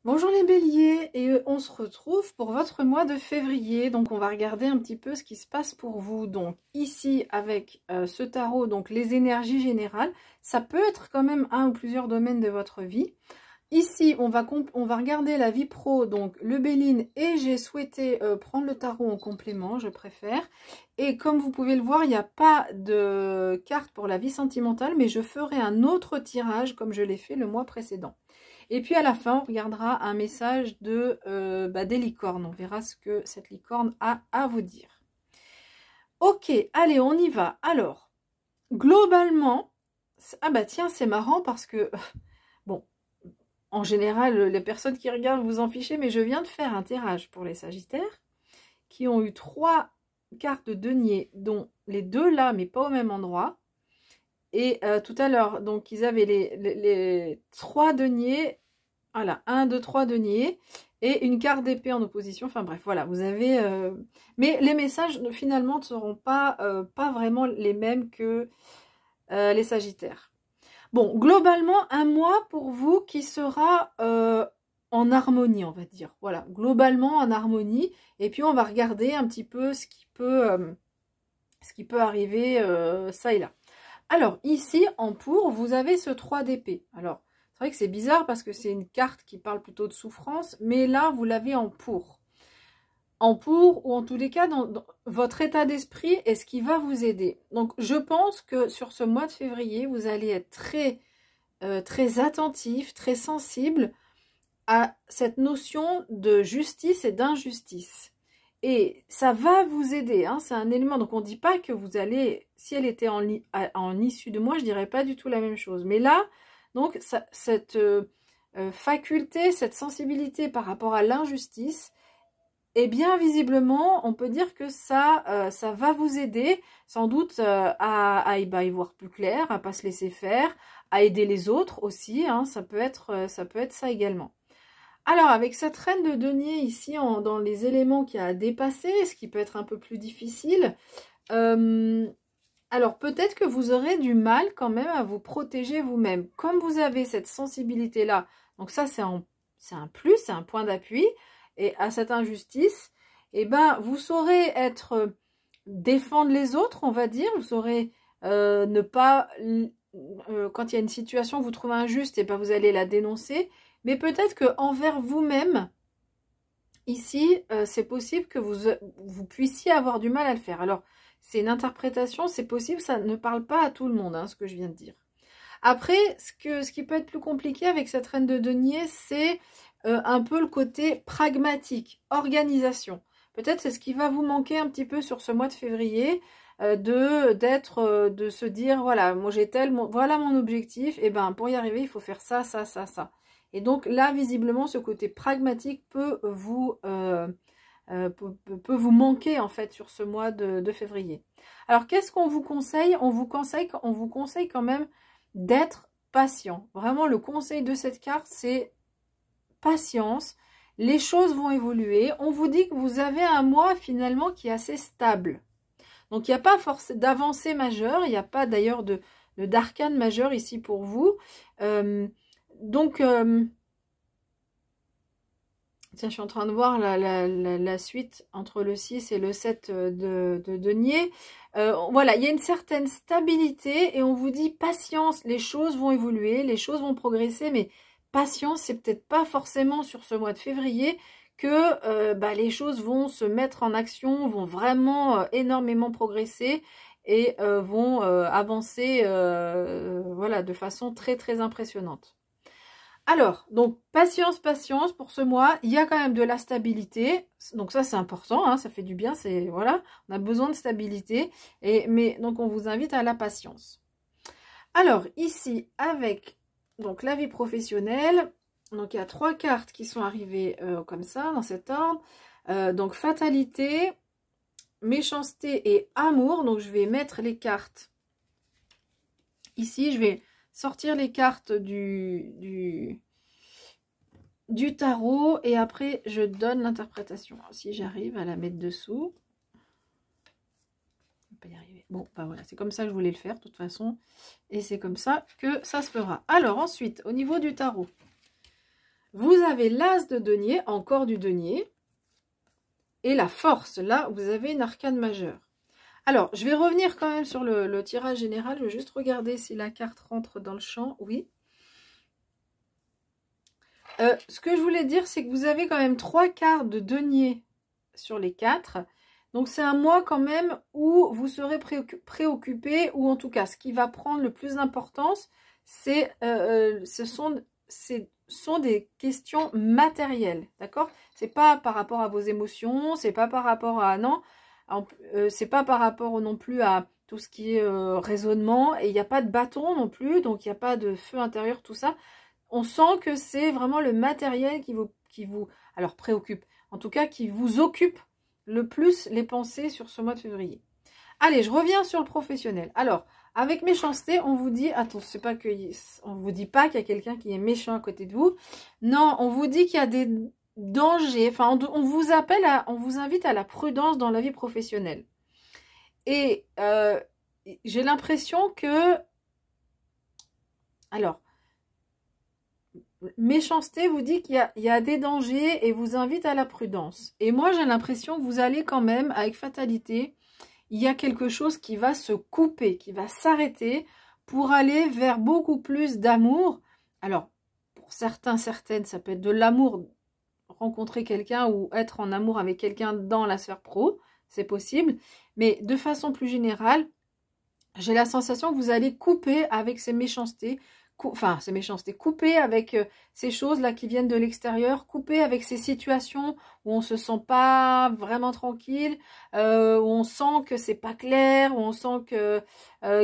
Bonjour les béliers, et on se retrouve pour votre mois de février. Donc on va regarder un petit peu ce qui se passe pour vous. Donc ici avec ce tarot, donc les énergies générales, ça peut être quand même un ou plusieurs domaines de votre vie. Ici on va regarder la vie pro, donc le Béline, et j'ai souhaité prendre le tarot en complément, je préfère. Et comme vous pouvez le voir, il n'y a pas de carte pour la vie sentimentale, mais je ferai un autre tirage comme je l'ai fait le mois précédent. Et puis à la fin, on regardera un message des licornes. On verra ce que cette licorne a à vous dire. Ok, allez, on y va. Alors, globalement, ah bah tiens, c'est marrant parce que, bon, en général, les personnes qui regardent vous en fichez, mais je viens de faire un tirage pour les Sagittaires qui ont eu 3 cartes de denier, dont les 2 là, mais pas au même endroit. Et tout à l'heure, donc ils avaient les 3 deniers. Voilà, 1, 2, 3 deniers et une carte d'épée en opposition. Enfin bref, voilà, vous avez... Mais les messages, finalement, ne seront pas vraiment les mêmes que les Sagittaires. Bon, globalement, un mois pour vous qui sera en harmonie, on va dire. Voilà, globalement en harmonie. Et puis, on va regarder un petit peu ce qui peut arriver ça et là. Alors, ici, en pour, vous avez ce 3 d'épée. Alors, c'est vrai que c'est bizarre parce que c'est une carte qui parle plutôt de souffrance, mais là, vous l'avez en pour. En pour, ou en tous les cas, dans votre état d'esprit est ce qui va vous aider. Donc, je pense que sur ce mois de février, vous allez être très attentif, très sensible à cette notion de justice et d'injustice. Et ça va vous aider, hein, c'est un élément. Donc on ne dit pas que vous allez, si elle était en issue de moi, je ne dirais pas du tout la même chose. Mais là, donc cette faculté, cette sensibilité par rapport à l'injustice, eh bien visiblement, on peut dire que ça va vous aider sans doute à y voir plus clair, à ne pas se laisser faire, à aider les autres aussi, hein, ça peut être ça également. Alors, avec cette reine de denier ici, dans les éléments qu'il y a à dépasser, ce qui peut être un peu plus difficile, alors peut-être que vous aurez du mal quand même à vous protéger vous-même. Comme vous avez cette sensibilité-là, donc ça c'est un plus, c'est un point d'appui, et à cette injustice, eh ben, vous saurez défendre les autres, on va dire, vous saurez ne pas... quand il y a une situation que vous trouvez injuste, et ben vous allez la dénoncer. Mais peut-être que envers vous-même, ici, c'est possible que vous puissiez avoir du mal à le faire. Alors, c'est une interprétation, c'est possible, ça ne parle pas à tout le monde, hein, ce que je viens de dire. Après, ce qui peut être plus compliqué avec cette reine de denier, c'est un peu le côté pragmatique, organisation. Peut-être c'est ce qui va vous manquer un petit peu sur ce mois de février, de se dire, voilà, moi j'ai voilà mon objectif, et ben pour y arriver, il faut faire ça, ça, ça, ça. Et donc là, visiblement, ce côté pragmatique peut vous manquer en fait sur ce mois de février. Alors qu'est-ce qu'on vous conseille? On vous conseille quand même d'être patient. Vraiment, le conseil de cette carte, c'est patience. Les choses vont évoluer. On vous dit que vous avez un mois finalement qui est assez stable. Donc il n'y a pas forcément d'avancée majeure. Il n'y a pas d'ailleurs d'arcane majeure ici pour vous. Tiens, je suis en train de voir la suite entre le 6 et le 7 de denier. Voilà, il y a une certaine stabilité et on vous dit patience, les choses vont évoluer, les choses vont progresser, mais patience, c'est peut-être pas forcément sur ce mois de février que les choses vont se mettre en action, vont vraiment énormément progresser et vont avancer voilà, de façon très très impressionnante. Alors, donc, patience, patience pour ce mois. Il y a quand même de la stabilité. Donc ça, c'est important, hein, ça fait du bien. Voilà, on a besoin de stabilité. Mais donc, on vous invite à la patience. Alors, ici, avec donc la vie professionnelle, donc il y a 3 cartes qui sont arrivées comme ça, dans cet ordre. Donc, fatalité, méchanceté et amour. Donc, je vais mettre les cartes ici. Je vais sortir les cartes du tarot et après je donne l'interprétation. Si j'arrive à la mettre dessous. Je vais pas y arriver. Bon, bah voilà, c'est comme ça que je voulais le faire de toute façon. Et c'est comme ça que ça se fera. Alors ensuite, au niveau du tarot. Vous avez l'as de denier, encore du denier, et la force. Là, vous avez une arcane majeure. Alors, je vais revenir quand même sur le tirage général. Je vais juste regarder si la carte rentre dans le champ. Oui. Ce que je voulais dire, c'est que vous avez quand même 3 cartes de denier sur les 4. Donc, c'est un mois quand même où vous serez préoccupé, ou en tout cas, ce qui va prendre le plus d'importance, ce sont des questions matérielles, d'accord? C'est pas par rapport à vos émotions, c'est pas par rapport à... Non, c'est pas par rapport non plus à tout ce qui est raisonnement, et il n'y a pas de bâton non plus, donc il n'y a pas de feu intérieur, tout ça. On sent que c'est vraiment le matériel qui vous alors préoccupe, en tout cas qui vous occupe le plus les pensées sur ce mois de février. Allez, je reviens sur le professionnel. Alors, avec méchanceté, on vous dit, attends, c'est pas que, on vous dit pas qu'il y a quelqu'un qui est méchant à côté de vous. Non, on vous dit qu'il y a des dangers. Enfin, on vous appelle on vous invite à la prudence dans la vie professionnelle. Et j'ai l'impression que, alors, méchanceté vous dit qu'il y a des dangers et vous invite à la prudence. Et moi, j'ai l'impression que vous allez quand même, avec fatalité, il y a quelque chose qui va se couper, qui va s'arrêter pour aller vers beaucoup plus d'amour. Alors, pour certains, certaines, ça peut être de l'amour, rencontrer quelqu'un ou être en amour avec quelqu'un dans la sphère pro, c'est possible. Mais de façon plus générale, j'ai la sensation que vous allez couper avec ces méchancetés, couper avec ces choses-là qui viennent de l'extérieur, couper avec ces situations où on se sent pas vraiment tranquille, où on sent que c'est pas clair, où on sent que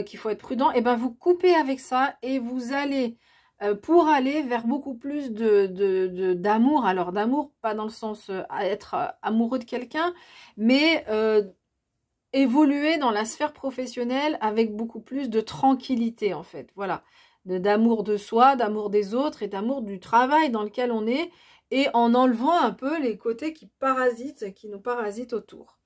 qu'il faut être prudent. Et ben vous coupez avec ça et vous allez pour aller vers beaucoup plus d'amour. Alors d'amour, pas dans le sens à être amoureux de quelqu'un, mais évoluer dans la sphère professionnelle avec beaucoup plus de tranquillité en fait, voilà, d'amour de soi, d'amour des autres et d'amour du travail dans lequel on est, et en enlevant un peu les côtés qui nous parasitent autour.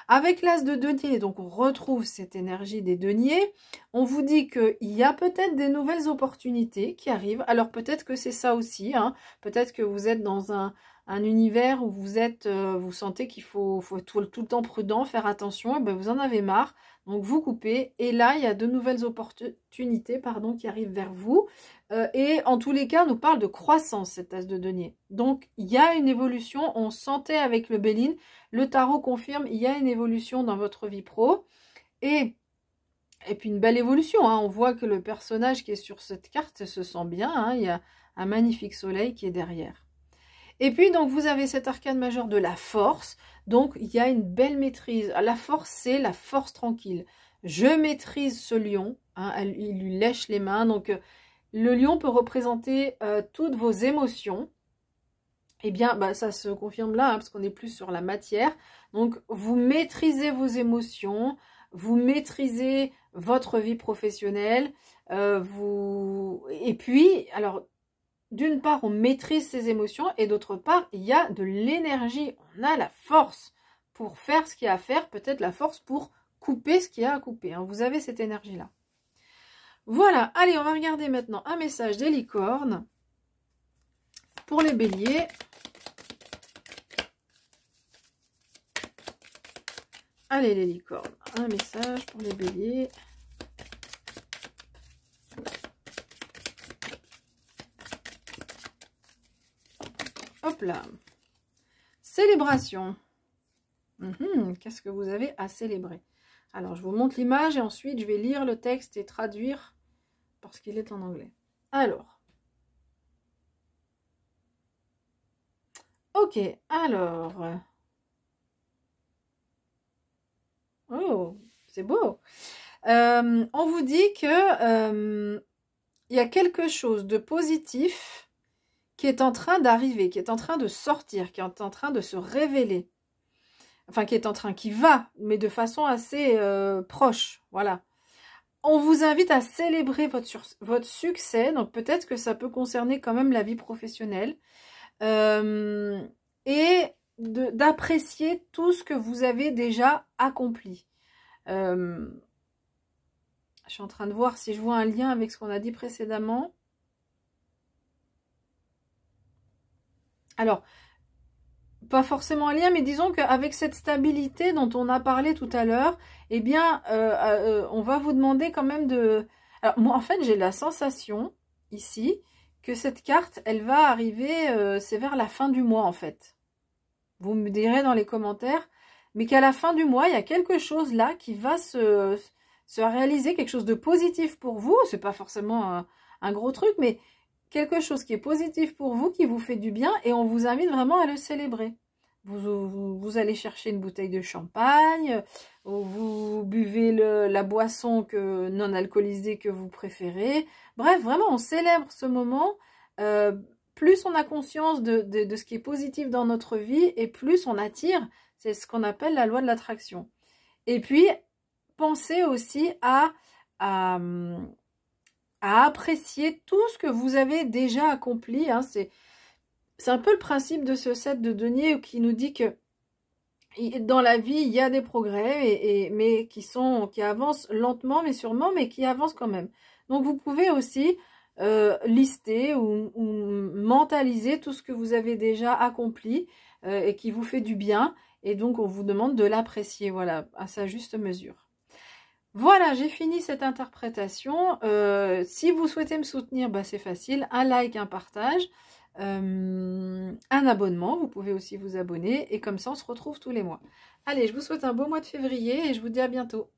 Avec l'as de denier, donc on retrouve cette énergie des deniers, on vous dit qu'il y a peut-être des nouvelles opportunités qui arrivent, alors peut-être que c'est ça aussi, hein. Peut-être que vous êtes dans un univers où vous sentez qu'il faut tout le temps prudent, faire attention, et ben vous en avez marre, donc vous coupez, et là il y a de nouvelles opportunités qui arrivent vers vous, et en tous les cas on nous parle de croissance, cette as de denier, donc il y a une évolution, on sentait avec le Béline, le tarot confirme, il y a une évolution dans votre vie pro, et puis une belle évolution, hein. On voit que le personnage qui est sur cette carte se sent bien, hein. Il y a un magnifique soleil qui est derrière. Et puis, donc, vous avez cet arcane majeur de la force. Donc, il y a une belle maîtrise. La force, c'est la force tranquille. Je maîtrise ce lion. Hein, il lui lèche les mains. Donc, le lion peut représenter toutes vos émotions. Eh bien, bah, ça se confirme là, hein, parce qu'on est plus sur la matière. Donc, vous maîtrisez vos émotions. Vous maîtrisez votre vie professionnelle. Et puis, alors... D'une part, on maîtrise ses émotions et d'autre part, il y a de l'énergie. On a la force pour faire ce qu'il y a à faire, peut-être la force pour couper ce qu'il y a à couper. Hein. Vous avez cette énergie-là. Voilà, allez, on va regarder maintenant un message des licornes pour les béliers. Allez, les licornes, un message pour les béliers. Hop là. Célébration. Qu'est-ce que vous avez à célébrer? Alors, je vous montre l'image et ensuite, je vais lire le texte et traduire parce qu'il est en anglais. Alors. Ok, alors. Oh, c'est beau. On vous dit que il y a quelque chose de positif qui est en train d'arriver, qui est en train de sortir, qui est en train de se révéler. Enfin, qui va, mais de façon assez proche, voilà. On vous invite à célébrer votre succès, donc peut-être que ça peut concerner quand même la vie professionnelle, et d'apprécier tout ce que vous avez déjà accompli. Je suis en train de voir si je vois un lien avec ce qu'on a dit précédemment. Alors, pas forcément un lien, mais disons qu'avec cette stabilité dont on a parlé tout à l'heure, eh bien, on va vous demander quand même de... Alors, moi, en fait, j'ai la sensation, ici, que cette carte, elle va arriver, c'est vers la fin du mois, en fait. Vous me direz dans les commentaires, mais qu'à la fin du mois, il y a quelque chose là qui va se réaliser, quelque chose de positif pour vous. C'est pas forcément un gros truc, mais quelque chose qui est positif pour vous, qui vous fait du bien, et on vous invite vraiment à le célébrer. Vous allez chercher une bouteille de champagne, vous buvez la boisson non alcoolisée que vous préférez. Bref, vraiment, on célèbre ce moment. Plus on a conscience de ce qui est positif dans notre vie, et plus on attire. C'est ce qu'on appelle la loi de l'attraction. Et puis, pensez aussi à apprécier tout ce que vous avez déjà accompli. Hein. C'est un peu le principe de ce set de denier qui nous dit que dans la vie, il y a des progrès, mais qui avancent lentement, mais sûrement, mais qui avancent quand même. Donc, vous pouvez aussi lister ou mentaliser tout ce que vous avez déjà accompli et qui vous fait du bien. Et donc, on vous demande de l'apprécier, voilà, à sa juste mesure. Voilà, j'ai fini cette interprétation. Si vous souhaitez me soutenir, bah, c'est facile. Un like, un partage, un abonnement. Vous pouvez aussi vous abonner. Et comme ça, on se retrouve tous les mois. Allez, je vous souhaite un beau mois de février et je vous dis à bientôt.